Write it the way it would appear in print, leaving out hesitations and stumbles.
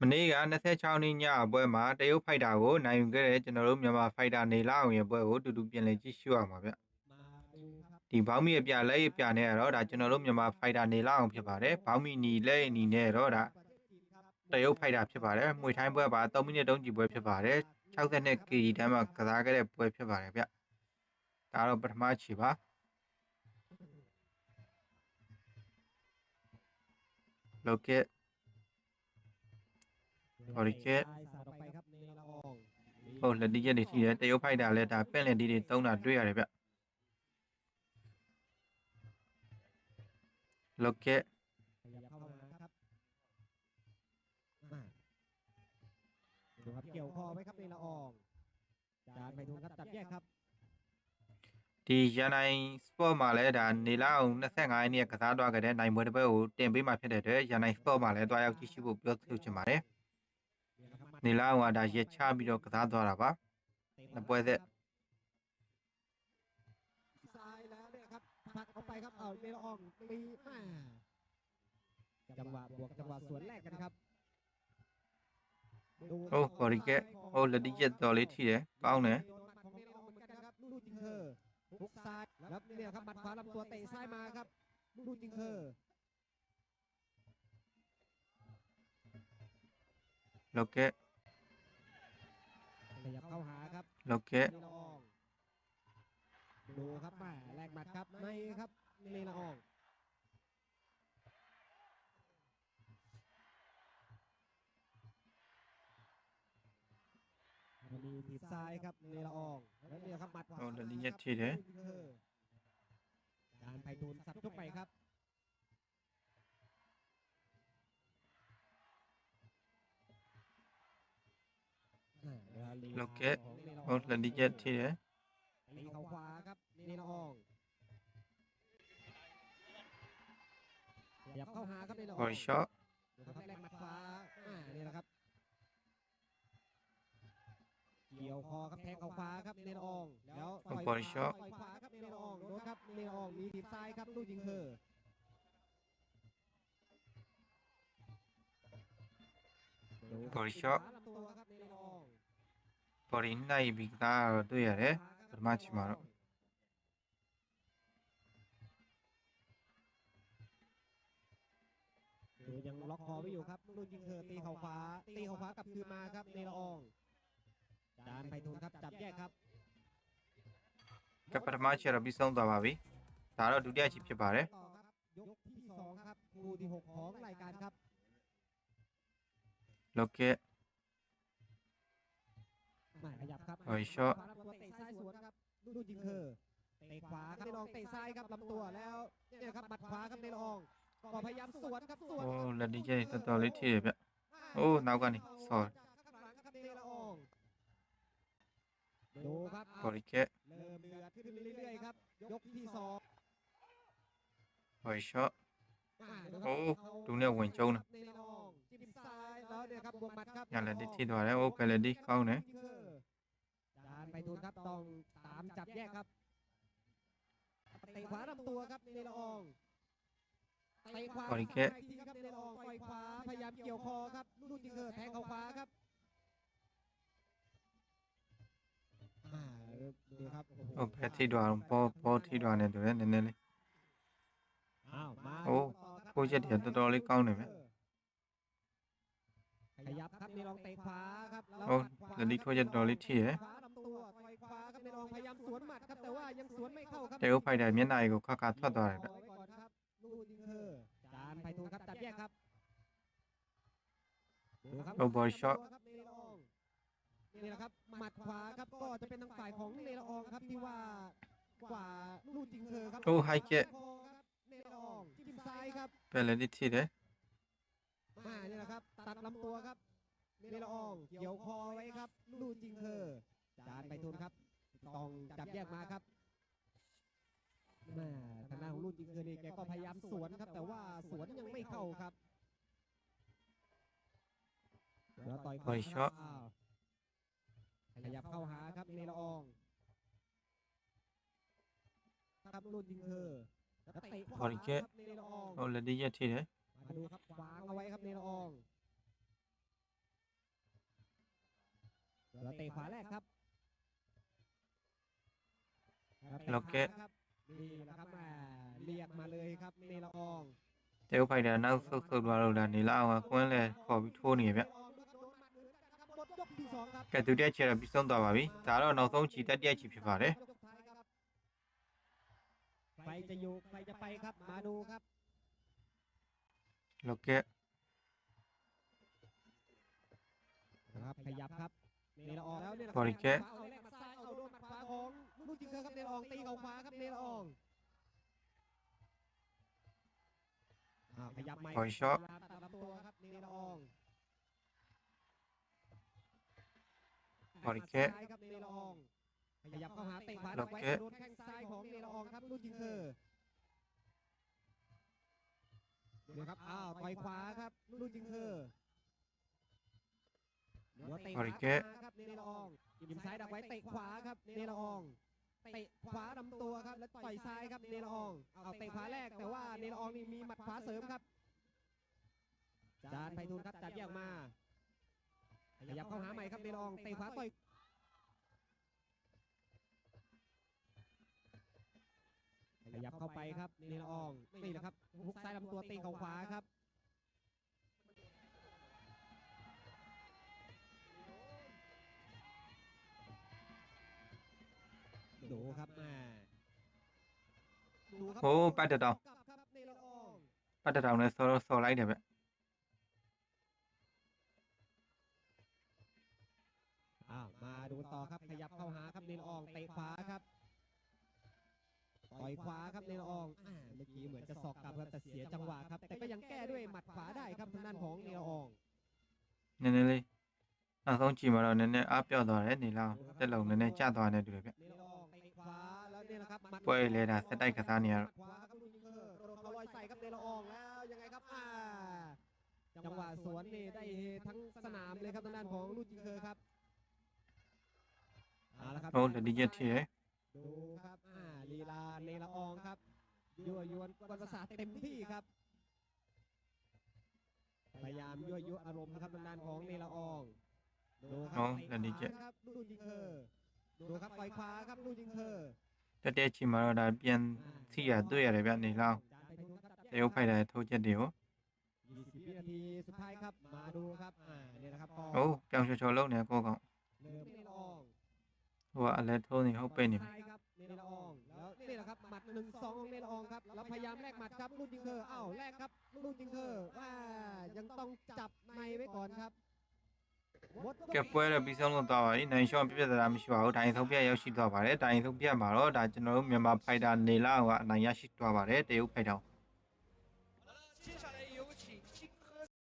မနေ့က26နှစ်ညအပွဲမှာတရုတ်ဖိုက်တာကိုနိုင်ယူခဲ့တဲ့ကျွန်တော်တို့မြန်မာဖိုက်တာနေလာအောင်ရဲ့ပွဲကိုတူတူပြင်လည်ကြည့်ရှုရမှာဗျဒီဘောင်းမီအပြလက်ရပြနဲ့ကတော့ဒါကျွန်တော်တို့မြန်မာဖိုက်တာနေလာအောင်ဖြစ်ပါတယ်ဘောင်းမီနီလက်အနီနဲ့တော့ဒါတရုတ်ဖိုက်တာဖြစ်ပါတယ်မှွေထိုင်းပွဲပါ3မိနစ်တုံးကြည့်ပွဲဖြစ်ပါတယ်62 kg တန်းမှာကစားခဲ့တဲ့ပွဲဖြစ်ပါတယ်ဗျဒါတော့ပထမခြေပါလောက်ကက်ဟော်ရီကက်ဟုတ်လက်တီးရက်တွေထိတယ်တရုတ်ဖိုက်တာလည်းဒါပင့်လက်တီးတွေသုံးတာတွေ့ရတယ်ဗျလောက်ကက်ดูครับเกี่ยวคอไว้ครับในละอองจานไปทุนครับจับแยกครับဒီရန်နိုင်စပေါ့မှာလည်းဒါနေလာအောင်25ရက်နေ့ကစားသွားခဲ့တဲ့နိုင်ပွဲတစ်ပွဲကိုတင်ပေးမှဖြစ်တဲ့အတွက်ရန်နိုင်စပေါ့မှာလည်းတွားရောက်ကြည့်ရှုဖို့ပြောဆိုချင်ပါတယ်နေလာအောင်ကဒါရက်ချပြီးတော့ကစားသွားတာပါနှစ်ပွဲသက်ซ้ายแล้วเนี่ยครับผลักออกไปครับเอาในละอองมีจังหวะบวกจังหวะสวนแรกกันครับဟုတ်ဟော်ရီကက်ဟုတ်လက်တီးရက်တော်လေးထိတယ်ကောင်းတယ်ของในละอองเหมือนกันครับลูกจิงเคอร์ฮุกซ้ายแล้วเนี่ยครับหมัดขวาลำตัวเตะซ้ายมาครับลูกจิงเคอร์လောက်ကက်ขยับเข้าหาครับလောက်ကက်ในละอองดูครับแม่แรงหมัดครับในครับในละอองมีถีบซ้ายครับในละอองแล้วเนี่ยครับหมัดขวาဟုတ်လက်တီးရက်ထိတယ်การไปทูลสับยกไปครับလောက်ကက်ဟုတ်လက်တီးရက်ထိတယ်ตีเขาขวาครับในละอองขยับเข้าหาครับในละอ ဟော อง ်ရီရှော့ ครับแรงหมัดขวานี่แหละครับเกี่ยวคอครับแทงเขาขวาครับในละอองแล้วต่อยขวาครับในละอองโดนครับในละอองมีถีบซ้ายครับลูกยิงเธอဟော်ရီရှော့ตัวครับในละอองပေါ်ရီနိုင်ပြီးကစားတော့တွေ့ရတယ်ပထမချိန်မှာတော့ยังล็อกคอไว้อยู่ครับลูกยิงเธอตีเขาขวากลับคืนมาครับในละอองจานไพฑูรย์ครับจับแยกครับကပထမချိန်တော့ပြီးဆုံးသွားပါပြီဒါတော့ဒုတိယချိန်ဖြစ်ပါတယ်ต่อครับยกที่2ครับคู่ที่6ของรายการครับလောက်ကက် ขยับครับ ဟော်ရီရှော့ ขวาลำตัวเตะซ้ายสวนครับลูกยิงเธอเตะขวาครับในละอองเตะซ้ายครับลำตัวแล้วเนี่ยครับหมัดขวาครับในละอองก็พยายามสวนครับสวน โอ้လက်တီးရက်တော်တော်လေးထိတယ်ဗျအိုးနောက်ကနေဆော် ข้างหลังครับในละอองดูครับ ဟော်ရီကက် เริ่มเดือดขึ้นเรื่อยๆครับยกที่2 ဟော်ရီရှော့အိုးဒူနဲ့ဝင်ကျုံးတယ် ในละอองจิ้มซ้ายแล้วเนี่ยครับบวกหมัดครับ ညလက်တီးထိသွားတယ်အိုးဖယ်လက်တီးကောင်းတယ် จานไปทูลครับต้องตามจับแยกครับเตะขวาลำตัวครับในละอองเตะขวาทีครับในละอองไฟขวาพยายามเกี่ยวคอครับลูกยิงเธอแทงเขาขวาครับดูครับ โอ้แพ้ထိသွားတော့ပေါ်ထိသွားနေတယ်နည်းနည်းလေး อ้าวมา โอ้ကိုချက်တွေတော်တော်လေးကောင်းတယ်ဗျ ขยับครับในลองเตะขวาครับ โอ้လက်တီးထိုးချက်တော်တော်လေးထိတယ် ขวาลำตัวต่อยขวาครับในลองพยายามสวนหมัดครับแต่ว่ายังสวนไม่เข้าครับ တရုတ်ဖိုက်တာမျက်နှာကြီးကိုခါထွက်သွားတယ်ဗျ ก่อนครับลูกยิงเธอจานไพฑูรย์ครับจับแยกครับดูครับ โอ้บอลช็อต ครับในละอองนี่แหละครับหมัดขวาครับก็จะเป็นทางฝ่ายของเนละอองครับที่ว่ากว่าลูกยิงเธอครับ โอ้ไฮเกะ คอครับเนละอองจิ้มซ้ายครับ ဖယ်လက်တီးထိတယ် นี่แหละครับตัดลำตัวครับเนละอองเกี่ยวคอไว้ครับลูกยิงเธอจานไปทุนครับต้องจับแยกมาครับแม่ทางด้านของลูกยิงเธอนี่แกก็พยายามสวนครับแต่ว่าสวนยังไม่เข้าครับแล้วต่อย ဟော်ရီရှော့ อ้าวขยับเข้าหาครับเนละอองครับลูกยิงเธอแล้วเตะขวา ဟော်ရီကက် ครับเนละออง โอ้လက်တီးရက်ထိတယ် มาดูครับวางเอาไว้ครับเนละออง แล้วเตะขวาแรกครับ โอเค ครับนี่แหละครับเรียกมาเลยครับเนละออง တရုတ်ဖိုက်တာနောက်ဆုတ်သွားလို့လာနေလောက်အောင်ကွန်းလဲခေါ်ပြီးထိုးနေဗျ โดนหมัดเลยนะครับหมดยกที่สองครับ ကဲဒုတိယချီတော့ပြီးဆုံးသွားပါပြီဒါတော့နောက်ဆုံးချီတက်တရက်ချီဖြစ်ပါတယ် ยกสุดท้ายครับใครจะอยู่ใครจะไปครับมาดูครับ โอเค นะครับขยับครับเนละอองแล้วเนี่ยนะ บริเกะ เอาแรกมาซ้ายเอาโดนหมัดขวาของลูกจิงเกอร์ครับเนละอองตีเข่าขวาครับเนละอองขยับใหม่ บอยช็อต ตัดลำตัวครับเนละออง บริเกะ ซ้ายครับเนละอองขยับเข้าหาเตะขวา โอ ไว้ เค โดนแข้งซ้ายของเนละอองครับลูกจิงเกอร์เนี่ยครับต่อยขวาครับลูกจิงเกอร์เดี๋ยวเตะข บ วา ริเกะ ครับเนละอองยิ้มซ้ายดักไว้เตะขวาครับเนละอองเตะขวาลำตัวครับแล้วต่อยซ้ายครับเนละอองเอาเตะขวาแรกแต่ว่าเนละอองนี่มีหมัดขวาเสริมครับจานไพฑูรย์ครับจับแยกมาขยับเข้าหาใหม่ครับเนละอองเตะขวาต่อยขยับเข้าไปครับเนละอองนี่แหละครับฮุกซ้ายลำตัวตีเข่าขวาครับดูครับดูครับ ဟိုးပတ်တတောင် กลับครับเนละออง ပတ်တတောင်နဲ့စော်လိုက်တယ်ဗျ มาดูต่อครับขยับเข้าหาครับเนละอองเตะขวาครับต่อยขวาครับเนละอองเมื่อกี้เหมือนจะศอกกลับครับแต่เสียจังหวะครับแต่ก็ยังแก้ด้วยหมัดขวาได้ครับทางด้านของเนละออง နည်းနည်းလေးနောက်ဆုံးချီမှာတော့နည်းနည်းအားပြော့သွားတယ်နေလောက်တက်လုံးနည်းနည်းကျသွားနေတူတယ်ဗျ เนละอองเตะขวาแล้วเนี่ยนะครับหมัด ပွဲလေဒါစက်တိုက်ကစားနေရတော့ ขวาครับลูกยิงโดนเขาลอยใส่ครับเนละอองแล้วยังไงครับจังหวะสวนนี่ได้ทั้งสนามเลยครับทางด้านของลูกยิงครับละครับ ဟိုးဒီချက်ထီရယ် ดูครับลีลาเนละอองครับยั่วยวนกวนประสาทเต็มที่ครับพยายามยั่วยุอารมณ์นะครับทางด้านของเนละอองดูครั ဟော เตะ ဒီချက် ขวาครับลูกยิงดูครับต่อยขวาครับลูกยิง တက်တဲ့ချီမှာတော့ဒါပြန်စီရတွေ့ရတယ်ဗျနေလောက်တရုတ်ဖိုက်တာထိုးချက်တွေကို 20 วินาทีสุดท้ายครับมาดูครับเนี่ยนะครับก็ ဟိုးပြောင်ချော်ချော်လုံးနေကိုကောင် เริ่มเนละออง ဟိုကအလဲထိုးနေဟုတ်ပိတ်နေပြီ ซ้ายครับเนละอองแล้วนี่แหละครับหมัด1-2ของเนละอองครับแล้วพยายามแลกหมัดครับลูกยิงแลกครับลูกยิงยังต้องจับในไว้ก่อนครับ ကဲပွဲတော့ပြီးဆုံးလို့သွားပါပြီနိုင်ရှော့ပြပြတာမရှိပါဘူးဒိုင်ဆုံးပြရောက်ရှိသွားပါတယ်ဒိုင်ဆုံးပြမှာတော့ဒါကျွန်တော်တို့မြန်မာဖိုက်တာနေလောက်ကအနိုင်ရရှိသွားပါတယ်တရုတ်ဖိုက်တာ